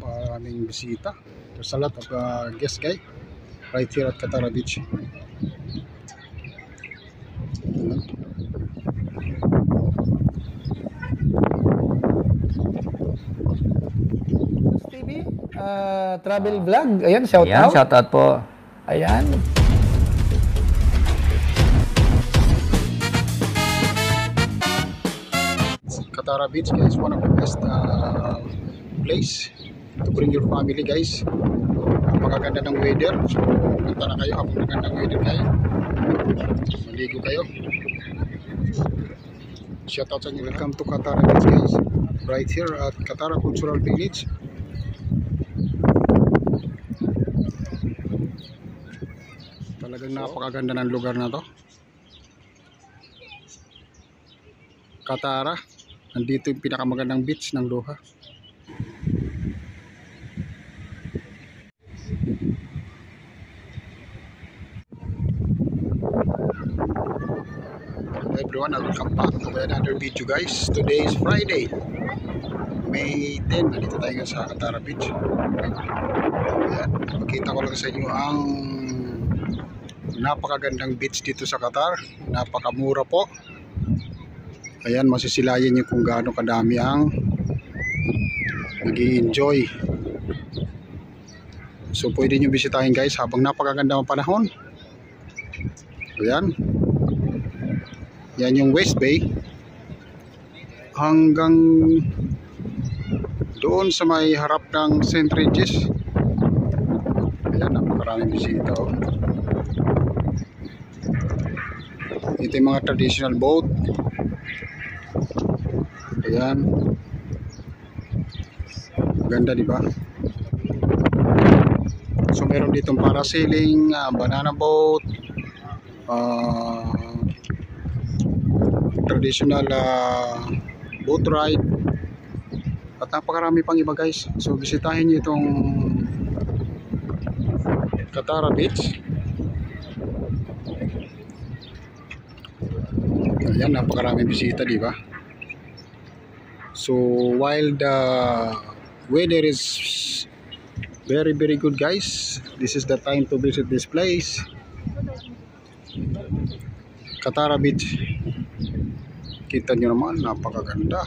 napakaraming bisita. There's a lot of guests guys right here at Katara Beach. TV, travel vlog. Ayan, shout Ayan, out. shout out po. Ayan. Katara Beach guys, one of the best place to bring your family guys. Napakaganda ng weather. So, punta na kayo habang magandang weather kayo. Maligo kayo. Shout out sa inyo. Welcome to Katara Beach guys. Right here at Katara Cultural Village. Talagang napakaganda ng lugar na to. Katara. Nandito yung pinakamagandang beach ng Loha. Hello everyone, welcome back to another video guys. Today is Friday, May 10. Nandito tayo sa Katara Beach. Ayan, makita ko lang sa inyo ang napakagandang beach dito sa Qatar. Napakamura po. Ayan, masisilayan nyo kung gaano kadami ang nag-i-enjoy. So pwede nyo bisitahin guys habang napakaganda ng panahon. Ayan. Yan yung West Bay. Hanggang doon sa may harap ng St. Regis. Ayan, napakaraming bisita. Oh. Ito yung mga traditional boat. Ayan. Ganda, di ba? So meron ditong parasailing, banana boat, traditional boat ride, at napakarami pang iba guys. So bisitahin niyo itong Katara Beach. Ayan, napakaraming bisita, di ba? So while the weather is very good guys, this is the time to visit this place, Katara Beach. Kita nyo naman, napakaganda,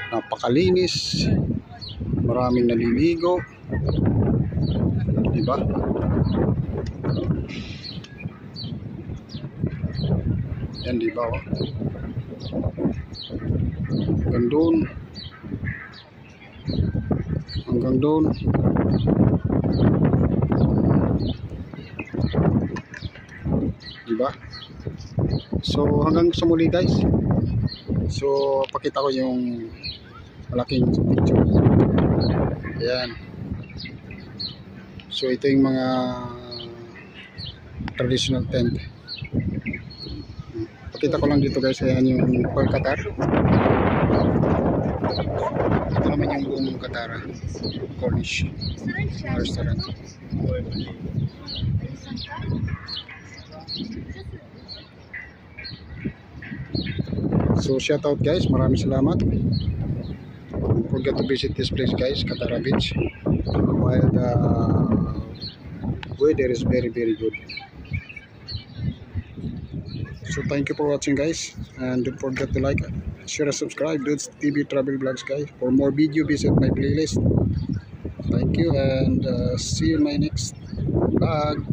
napakalinis, maraming naliligo, diba? Yan, diba? Oh? Hanggang doon, hanggang doon. Diba? So hanggang sa muli guys. So pakita ko yung malaking picture. Ayan. So ito yung mga traditional tent. Pakita ko lang dito guys. Ayan yung Pearl Qatar. Ito naman yung buong Katara Cornish restaurant. So shout out guys, maraming salamat. Don't forget to visit this place guys, Katara Beach, while the weather is very good. So thank you for watching guys, and don't forget to like, share and subscribe Dudes TV Travel Vlogs guys. For more video, visit my playlist. Thank you, and see you in my next vlog.